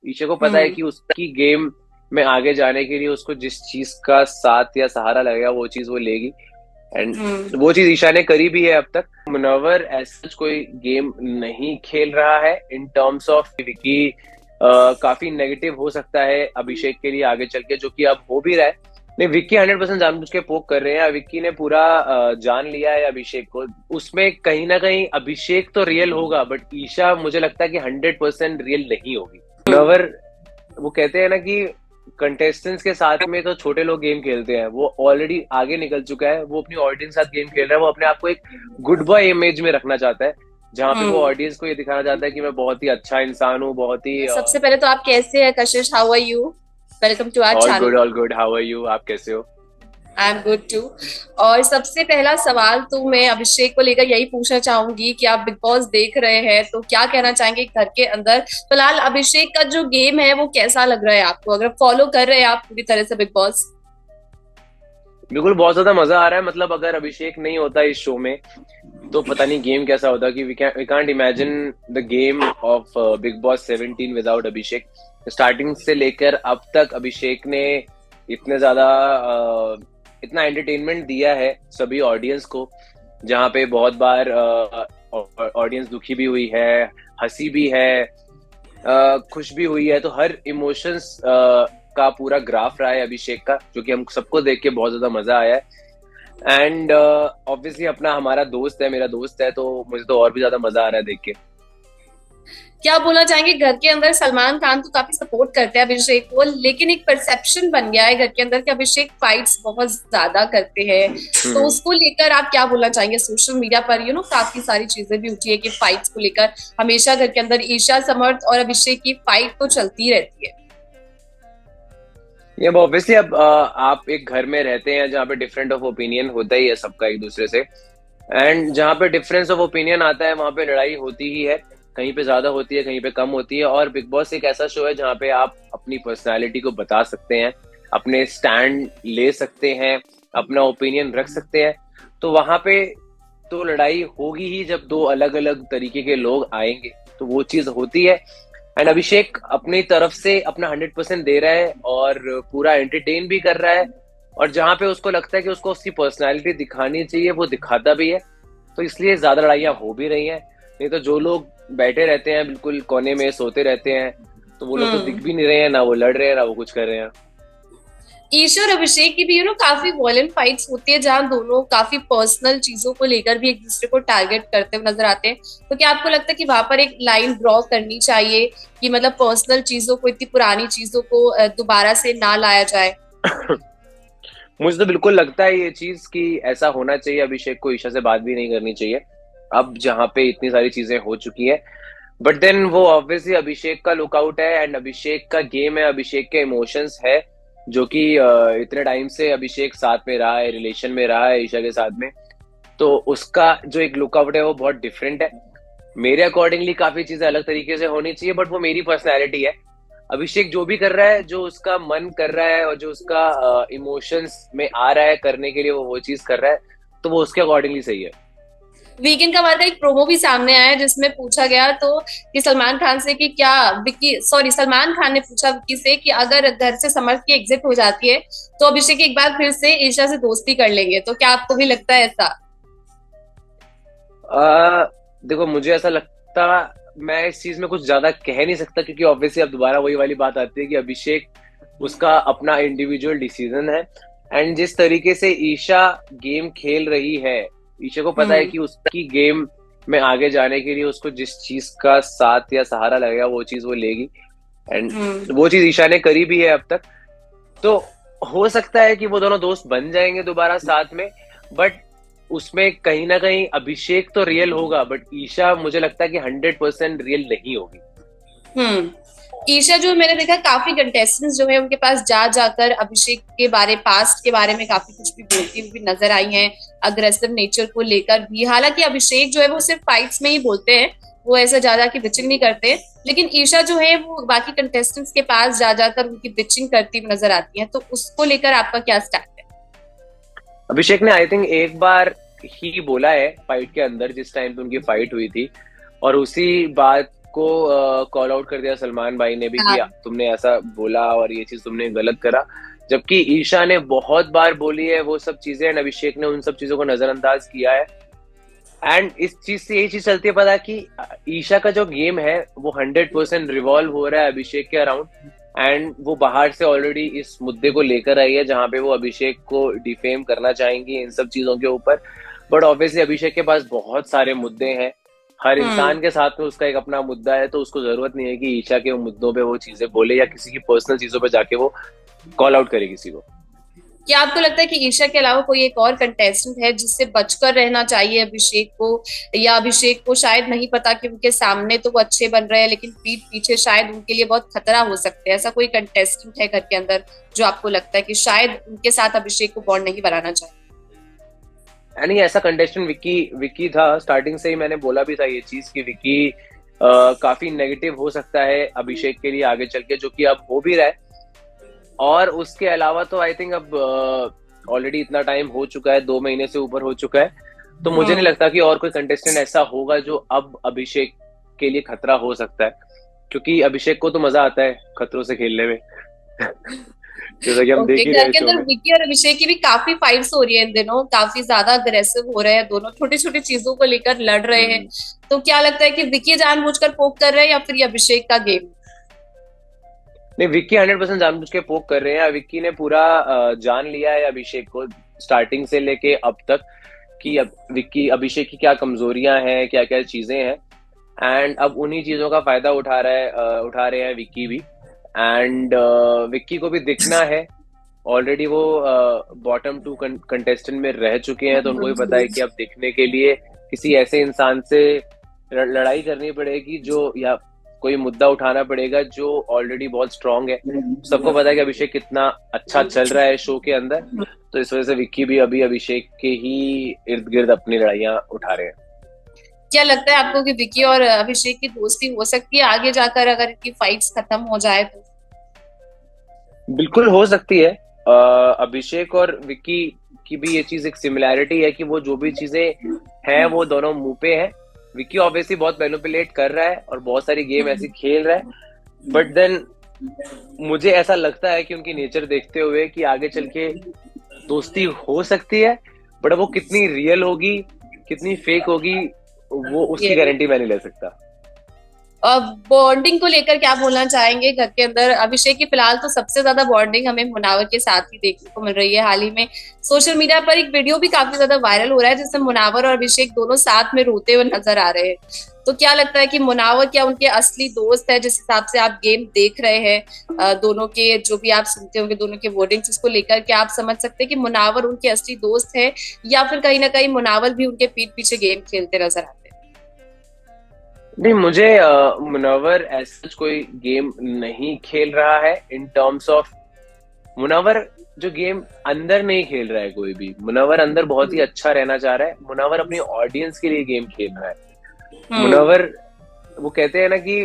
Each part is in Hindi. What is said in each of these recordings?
ईशा को पता है कि उसकी गेम में आगे जाने के लिए उसको जिस चीज का साथ या सहारा लगेगा वो चीज वो लेगी। एंड हम्म। वो चीज ईशा ने करी भी है अब तक। मुनव्वर ऐसा कोई गेम नहीं खेल रहा है इन टर्म्स ऑफ विकी। काफी नेगेटिव हो सकता है अभिषेक के लिए आगे चल के, जो कि अब हो भी रहा है। नहीं, विक्की 100% जानबूझ के पोक कर रहे हैं। विक्की ने पूरा जान लिया है अभिषेक को। उसमें कहीं ना कहीं अभिषेक तो रियल होगा, बट ईशा मुझे लगता है कि 100% रियल नहीं होगी। मुनव्वर, वो कहते हैं ना कि कंटेस्टेंट्स के साथ में तो छोटे लोग गेम खेलते हैं, वो ऑलरेडी आगे निकल चुका है। वो अपनी ऑडियंस के साथ गेम खेल रहा है। वो अपने आप को एक गुड बॉय इमेज में रखना चाहता है, जहां पे वो हम्म। ऑडियंस को ये दिखाना चाहता है कि मैं बहुत ही अच्छा इंसान हूँ, बहुत ही सबसे पहले तो आप कैसे हैं Kashish? How are you? Welcome to our all channel. Good all good. How are you? आप कैसे हो? I am good too. और सबसे पहला सवाल तो मैं अभिषेक को लेकर यही पूछना चाहूंगी कि आप बिग बॉस देख रहे हैं तो क्या कहना चाहेंगे घर के अंदर फिलहाल अभिषेक का जो गेम है वो कैसा लग रहा है आपको, अगर फॉलो कर रहे हैं आप पूरी तरह से बिग बॉस? बिल्कुल, बहुत ज्यादा मजा आ रहा है। मतलब अगर अभिषेक नहीं होता इस शो में तो पता नहीं गेम कैसा होता। कि we can't imagine the game of Big Boss 17 without Abhishek. Starting से लेकर अब तक अभिषेक ने इतने ज्यादा इतना एंटरटेनमेंट दिया है सभी ऑडियंस को, जहाँ पे बहुत बार ऑडियंस दुखी भी हुई है, हंसी भी है, खुश भी हुई है। तो हर इमोशंस का पूरा ग्राफ रहा है अभिषेक का, जो कि हम सबको देख के बहुत ज्यादा मजा आया है। एंड ऑब्वियसली अपना हमारा दोस्त है, मेरा दोस्त है, तो मुझे तो और भी ज्यादा मजा आ रहा है देख के। क्या बोलना चाहेंगे घर के अंदर सलमान खान तो काफी सपोर्ट करते हैं अभिषेक को, लेकिन एक परसेप्शन बन गया है घर के अंदर कि अभिषेक फाइट्स बहुत ज्यादा करते हैं। तो हम्म। उसको लेकर आप क्या बोलना चाहेंगे? सोशल मीडिया पर काफी सारी चीजें भी उठी है कि फाइट्स को लेकर हमेशा घर के अंदर ईशा समर्थ और अभिषेक की फाइट तो चलती रहती है। ये ऑब्वियसली अब आप एक घर में रहते हैं जहाँ पे डिफरेंट ऑफ ओपिनियन होता ही है सबका एक दूसरे से। एंड जहाँ पे डिफरेंस ऑफ ओपिनियन आता है वहां पे लड़ाई होती ही है। कहीं पे ज्यादा होती है, कहीं पे कम होती है। और बिग बॉस एक ऐसा शो है जहाँ पे आप अपनी पर्सनालिटी को बता सकते हैं, अपने स्टैंड ले सकते हैं, अपना ओपिनियन रख सकते हैं। तो वहां पे तो लड़ाई होगी ही जब दो अलग अलग तरीके के लोग आएंगे, तो वो चीज होती है। एंड अभिषेक अपनी तरफ से अपना 100% दे रहा है और पूरा एंटरटेन भी कर रहा है। और जहां पे उसको लगता है कि उसको उसकी पर्सनालिटी दिखानी चाहिए वो दिखाता भी है। तो इसलिए ज्यादा लड़ाइयाँ हो भी रही हैं। नहीं तो जो लोग बैठे रहते हैं बिल्कुल कोने में सोते रहते हैं, तो वो लोग तो हम्म। दिख भी नहीं रहे हैं, ना वो लड़ रहे हैं ना वो कुछ कर रहे हैं। ईशा और अभिषेक की भी काफी वॉयलेंट फाइट्स होती है जहां दोनों काफी पर्सनल चीजों को लेकर भी एक दूसरे को टारगेट करते हुए नजर आते हैं। तो क्या आपको लगता है कि वहां पर एक लाइन ड्रॉ करनी चाहिए कि मतलब पर्सनल चीजों को, इतनी पुरानी चीजों को दोबारा से ना लाया जाए? मुझे तो बिल्कुल लगता है ये चीज कि ऐसा होना चाहिए। अभिषेक को ईशा से बात भी नहीं करनी चाहिए अब जहाँ पे इतनी सारी चीजें हो चुकी है। बट देन वो ऑब्वियसली अभिषेक का लुकआउट है एंड अभिषेक का गेम है, अभिषेक के इमोशंस है, जो कि इतने टाइम से अभिषेक साथ में रहा है, रिलेशन में रहा है ईशा के साथ में। तो उसका जो एक लुकआउट है वो बहुत डिफरेंट है। मेरे अकॉर्डिंगली काफी चीजें अलग तरीके से होनी चाहिए, बट वो मेरी पर्सनैलिटी है। अभिषेक जो भी कर रहा है, जो उसका मन कर रहा है और जो उसका इमोशंस में आ रहा है करने के लिए, वो चीज कर रहा है, तो वो उसके अकॉर्डिंगली सही है। वीकेंड का हमारा एक प्रोमो भी सामने आया जिसमें पूछा गया तो कि सलमान खान से कि क्या विक्की, सॉरी, सलमान खान ने पूछा विक्की से कि अगर घर से समर्थ की एग्जिट हो जाती है तो अभिषेक एक बार फिर से ईशा से दोस्ती कर लेंगे, तो क्या आपको भी लगता है ऐसा? आ, देखो, मुझे ऐसा लगता, मैं इस चीज में कुछ ज्यादा कह नहीं सकता, क्योंकि ऑब्वियसली अब दोबारा वही वाली बात आती है कि अभिषेक उसका अपना इंडिविजुअल डिसीजन है। एंड जिस तरीके से ईशा गेम खेल रही है, ईशा को पता है हम्म। कि उसकी गेम में आगे जाने के लिए उसको जिस चीज का साथ या सहारा लगेगा वो चीज वो लेगी। एंड हम्म। वो चीज ईशा ने करी भी है अब तक। तो हो सकता है कि वो दोनों दोस्त बन जाएंगे दोबारा साथ में। बट उसमें कहीं ना कहीं अभिषेक तो रियल होगा, बट ईशा मुझे लगता है कि 100% रियल नहीं होगी। हम्म। ईशा जो मैंने देखा काफी कंटेस्टेंट्स जो है उनके पास जा जाकर अभिषेक के बारे, पास्ट के बारे में काफी कुछ भी बोलती हुई भी नजर आई हैं, अग्रेसिव नेचर को लेकर भी। हालांकि अभिषेक जो है वो सिर्फ फाइट्स में ही बोलते हैं, वो ऐसा ज्यादा की बिचिंग नहीं करते। लेकिन ईशा जो है वो बाकी कंटेस्टेंट्स के पास जा जाकर उनकी बिचिंग करती हुई नजर आती है, तो उसको लेकर आपका क्या स्टैंड है? अभिषेक ने आई थिंक एक बार ही बोला है फाइट के अंदर, जिस टाइम पे उनकी फाइट हुई थी। और उसी बात को कॉल आउट कर दिया सलमान भाई ने भी कि हाँ। तुमने ऐसा बोला और ये चीज तुमने गलत करा, जबकि ईशा ने बहुत बार बोली है वो सब चीजें एंड अभिषेक ने उन सब चीजों को नजरअंदाज किया है। एंड इस चीज से यही चीज चलती है पता है कि ईशा का जो गेम है वो 100% रिवॉल्व हो रहा है अभिषेक के अराउंड। एंड वो बाहर से ऑलरेडी इस मुद्दे को लेकर आई है जहां पे वो अभिषेक को डिफेम करना चाहेंगी इन सब चीजों के ऊपर। बट ऑब्वियसली अभिषेक के पास बहुत सारे मुद्दे हैं, हर हम्म। इंसान के साथ में उसका एक अपना मुद्दा है, तो उसको जरूरत नहीं है कि ईशा के मुद्दों पे वो चीजें बोले या किसी की पर्सनल चीजों पे जाके वो कॉल आउट करे किसी को। क्या आपको लगता है कि ईशा के अलावा कोई एक और कंटेस्टेंट है जिससे बचकर रहना चाहिए अभिषेक को, या अभिषेक को शायद नहीं पता कि उनके सामने तो वो अच्छे बन रहे हैं लेकिन पीठ पीछे शायद उनके लिए बहुत खतरा हो सकते हैं, ऐसा कोई कंटेस्टेंट है घर के अंदर जो आपको लगता है कि शायद उनके साथ अभिषेक को बॉन्ड नहीं बनाना चाहिए? यानी ऐसा कंटेस्टेंट विक्की विक्की था, स्टार्टिंग से ही मैंने बोला भी था ये चीज कि विक्की काफी नेगेटिव हो सकता है अभिषेक के लिए आगे चल के, जो कि अब हो भी रहा है। और उसके अलावा तो आई थिंक अब ऑलरेडी इतना टाइम हो चुका है, 2 महीने से ऊपर हो चुका है, तो मुझे नहीं हम्म। लगता कि और कोई कंटेस्टेंट ऐसा होगा जो अब अभिषेक के लिए खतरा हो सकता है, क्योंकि अभिषेक को तो मजा आता है खतरों से खेलने में। जैसा कि हम ओके, देख ही रहे घर हैं के शो अंदर में। विकी और अभिषेक की भी काफी फाइट्स हो रही है इन दिनों, काफी ज्यादा अग्रेसिव हो रहे हैं दोनों, छोटी छोटी चीजों को लेकर लड़ रहे हैं। हम्म। तो क्या लगता है कि विकी जानबूझकर पोक कर रहे हैं या फिर ये अभिषेक का गेम? नहीं, विक्की 100% जानबूझ के पोक कर रहे हैं। विक्की ने पूरा जान लिया है अभिषेक को स्टार्टिंग से लेके अब तक कि अब विक्की अभिषेक की क्या कमजोरियां हैं, क्या क्या चीजें हैं, एंड अब उन्हीं चीजों का फायदा उठा रहे हैं विक्की भी। एंड विक्की को भी दिखना है, ऑलरेडी वो बॉटम 2 कंटेस्टेंट में रह चुके हैं, तो उनको भी पता है कि अब दिखने के लिए किसी ऐसे इंसान से लड़ाई करनी पड़ेगी जो, या कोई मुद्दा उठाना पड़ेगा जो ऑलरेडी बहुत स्ट्रांग है। सबको पता है कि अभिषेक कितना अच्छा चल रहा है शो के अंदर, तो इस वजह से विक्की भी अभी अभिषेक के ही इर्द गिर्द अपनी लड़ाइयां उठा रहे हैं। क्या लगता है आपको कि विकी और अभिषेक की दोस्ती हो सकती है आगे जाकर अगर इनकी फाइट्स खत्म हो जाए तो? बिल्कुल हो सकती है। अभिषेक और विक्की की भी ये चीज एक सिमिलैरिटी है कि वो जो भी चीजें हैं वो दोनों मुंह पे है। विक्की ऑब्वियसली बहुत मैनिपुलेट कर रहा है और बहुत सारी गेम ऐसी खेल रहा है, बट देन मुझे ऐसा लगता है कि उनकी नेचर देखते हुए कि आगे चल के दोस्ती हो सकती है, बट वो कितनी रियल होगी कितनी फेक होगी वो उसकी ये गारंटी मैं नहीं ले सकता। बॉन्डिंग को लेकर क्या बोलना चाहेंगे घर के अंदर? अभिषेक की फिलहाल तो सबसे ज्यादा बॉन्डिंग हमें मुनावर के साथ ही देखने को मिल रही है। हाल ही में सोशल मीडिया पर एक वीडियो भी काफी ज्यादा वायरल हो रहा है जिसमें मुनावर और अभिषेक दोनों साथ में रोते हुए नजर आ रहे हैं। तो क्या लगता है कि मुनावर क्या उनके असली दोस्त है, जिस हिसाब से आप गेम देख रहे हैं, दोनों के जो भी आप सुनते होंगे दोनों के वर्डिंग्स, उसको लेकर क्या आप समझ सकते हैं कि मुनावर उनके असली दोस्त है, या फिर कहीं ना कहीं मुनावर भी उनके पीठ पीछे गेम खेलते नजर आते हैं? नहीं, मुझे मुनव्वर ऐसा कोई गेम नहीं खेल रहा है इन टर्म्स ऑफ, मुनव्वर जो गेम अंदर नहीं खेल रहा है कोई भी, मुनव्वर अंदर बहुत ही अच्छा रहना चाह रहा है, मुनव्वर अपनी ऑडियंस के लिए गेम खेल रहा है। हम्म। मुनव्वर, वो कहते हैं ना कि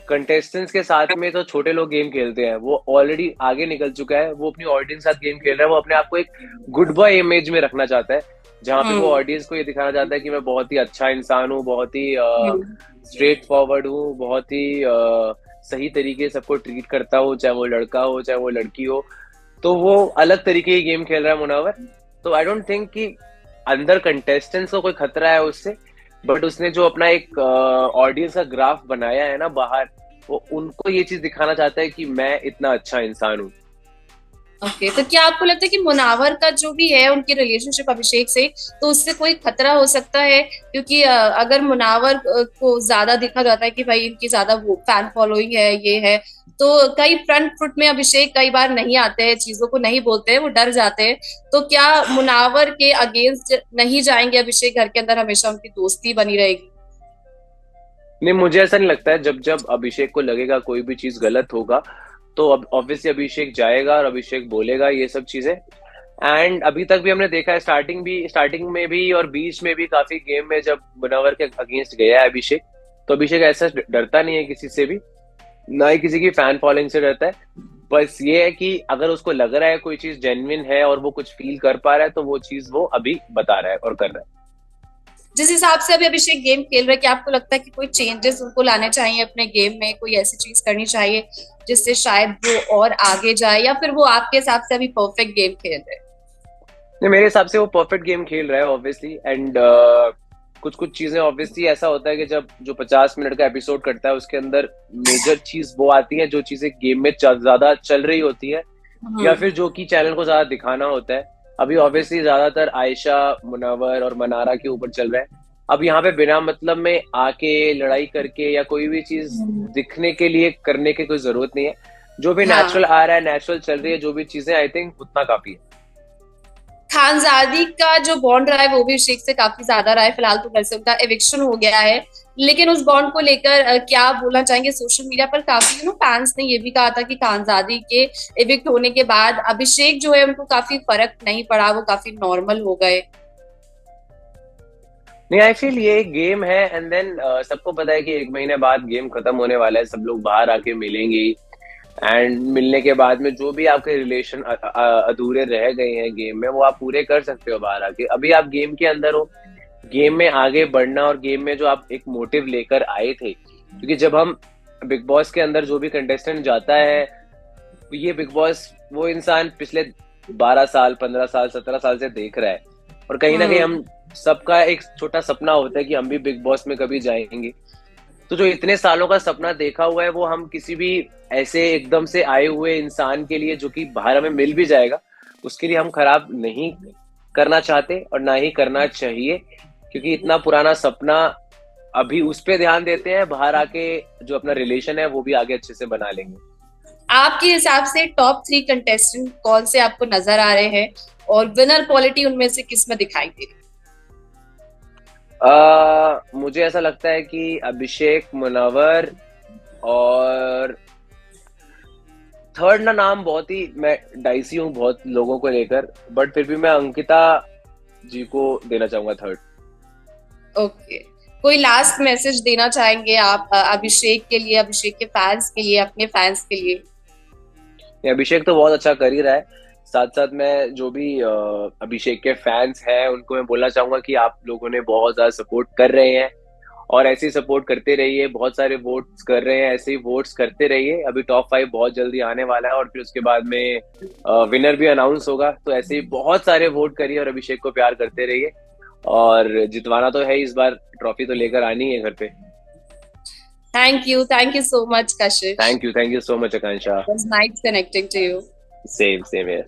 कंटेस्टेंट्स के साथ में तो छोटे लोग गेम खेलते हैं, वो ऑलरेडी आगे निकल चुका है, वो अपनी ऑडियंस के साथ गेम खेल रहा है, वो अपने आप को एक गुड बॉय इमेज में रखना चाहता है, जहाँ पे वो हम्म। ऑडियंस को ये दिखाना चाहता है कि मैं बहुत ही अच्छा इंसान हूँ, बहुत ही हम्म। स्ट्रेट फॉरवर्ड हूँ, बहुत ही सही तरीके से सबको ट्रीट करता हूँ, चाहे वो लड़का हो चाहे वो लड़की हो। तो वो अलग तरीके की गेम खेल रहा है मुनव्वर। तो आई डोंट थिंक कि अंदर कंटेस्टेंट्स को कोई खतरा है उससे, बट उसने जो अपना एक ऑडियंस का ग्राफ बनाया है ना बाहर, वो उनको ये चीज दिखाना चाहता है कि मैं इतना अच्छा इंसान हूँ। ओके, तो क्या आपको लगता है कि मुनावर का जो भी है उनकी रिलेशनशिप अभिषेक से, तो उससे कोई खतरा हो सकता है? क्योंकि अगर मुनावर को ज्यादा देखा जाता है कि भाई इनकी ज्यादा वो फैन फॉलोइंग है, ये है, तो कई फ्रंट फुट में अभिषेक कई बार नहीं आते हैं, चीजों को नहीं बोलते हैं, वो डर जाते हैं। तो क्या मुनावर के अगेंस्ट नहीं जाएंगे अभिषेक? घर के अंदर हमेशा उनकी दोस्ती बनी रहेगी? नहीं, मुझे ऐसा नहीं लगता है। जब जब अभिषेक को लगेगा कोई भी चीज गलत होगा, तो अब ऑब्वियसली अभिषेक जाएगा और अभिषेक बोलेगा ये सब चीजें। एंड अभी तक भी हमने देखा है, स्टार्टिंग में भी और बीच में भी काफी गेम में जब मुनव्वर के अगेंस्ट गया है अभिषेक, तो अभिषेक ऐसा डरता नहीं है किसी से भी, ना ही किसी की फैन फॉलोइंग से डरता है। बस ये है कि अगर उसको लग रहा है कोई चीज जेन्युइन है और वो कुछ फील कर पा रहा है, तो वो चीज वो अभी बता रहा है और कर रहा है। जिस हिसाब से अभी अभिषेक गेम खेल रहे हैं, क्या आपको लगता है कि कोई चेंजेस उनको लाने चाहिए अपने गेम में, कोई ऐसी चीज करनी चाहिए जिससे शायद वो और आगे जाए, या फिर वो आपके हिसाब से अभी परफेक्ट गेम खेल रहे हैं? नहीं, मेरे हिसाब से वो परफेक्ट गेम खेल रहा है ऑब्वियसली। एंड कुछ कुछ चीजें ऑब्वियसली ऐसा होता है कि जब जो 50 मिनट का एपिसोड करता है उसके अंदर मेजर चीज वो आती है जो चीजें गेम में ज्यादा चल रही होती है, या हम्म। फिर जो कि चैनल को ज्यादा दिखाना होता है। अभी ऑब्वियसली ज्यादातर आयशा, मुनव्वर और मनारा के ऊपर चल रहा है। अब यहाँ पे बिना मतलब में आके लड़ाई करके या कोई भी चीज हम्म। दिखने के लिए करने की कोई जरूरत नहीं है। जो भी हाँ। नेचुरल आ रहा है, नेचुरल चल रही है जो भी चीजें, आई थिंक उतना काफी है। खानजादी का जो बॉन्ड रहा है वो भी अभिषेक से काफी ज्यादा रहा है। फिलहाल तो घर से उनका एविक्शन हो गया है, लेकिन उस बॉन्ड को लेकर क्या बोलना चाहेंगे? सोशल मीडिया पर काफी फैंस ने ये भी कहा था कि खानजादी के एविक्ट होने के बाद अभिषेक जो है उनको काफी फर्क नहीं पड़ा, वो काफी नॉर्मल हो गए। नहीं, आई फील ये एक गेम है। एंड देन सबको पता है कि 1 महीने बाद गेम खत्म होने वाला है, सब लोग बाहर आके मिलेंगे। एंड मिलने के बाद में जो भी आपके रिलेशन अधूरे रह गए हैं गेम में, वो आप पूरे कर सकते हो बाहर आके। अभी आप गेम के अंदर हो, गेम में आगे बढ़ना और गेम में जो आप एक मोटिव लेकर आए थे, क्योंकि जब हम बिग बॉस के अंदर जो भी कंटेस्टेंट जाता है, ये बिग बॉस वो इंसान पिछले 12 साल, 15 साल, 17 साल से देख रहा है। और कहीं ना कहीं हम्म। हम सबका एक छोटा सपना होता है कि हम भी बिग बॉस में कभी जाएंगे। तो जो इतने सालों का सपना देखा हुआ है, वो हम किसी भी ऐसे एकदम से आए हुए इंसान के लिए जो कि बाहर हमें मिल भी जाएगा, उसके लिए हम खराब नहीं करना चाहते और ना ही करना चाहिए। क्योंकि इतना पुराना सपना, अभी उस पे ध्यान देते हैं, बाहर आके जो अपना रिलेशन है वो भी आगे अच्छे से बना लेंगे। आपके हिसाब से टॉप 3 कंटेस्टेंट कौन से आपको नजर आ रहे हैं, और विनर क्वालिटी उनमें से किस में दिखाई दे रही है? मुझे ऐसा लगता है कि अभिषेक, मुनव्वर, और थर्ड ना नाम बहुत ही मैं डाइसी हूँ बहुत लोगों को लेकर, बट फिर भी मैं अंकिता जी को देना चाहूंगा थर्ड। ओके। कोई लास्ट मैसेज देना चाहेंगे आप अभिषेक के लिए, अभिषेक के फैंस के लिए, अपने फैंस के लिए? अभिषेक तो बहुत अच्छा कर ही रहा है। साथ साथ मैं जो भी अभिषेक के फैंस हैं उनको मैं बोलना चाहूंगा कि आप लोगों ने बहुत ज्यादा सपोर्ट कर रहे हैं, और ऐसे ही सपोर्ट करते रहिए। बहुत सारे वोट्स कर रहे हैं, ऐसे ही वोट्स करते रहिए। अभी टॉप 5 बहुत जल्दी आने वाला है और फिर उसके बाद में विनर भी अनाउंस होगा। तो ऐसे ही बहुत सारे वोट करिए और अभिषेक को प्यार करते रहिए। और जितवाना तो है, इस बार ट्रॉफी तो लेकर आनी है घर पे। Thank you so much Kashish. Thank you so much Akanksha. It was nice connecting to you. Same same है।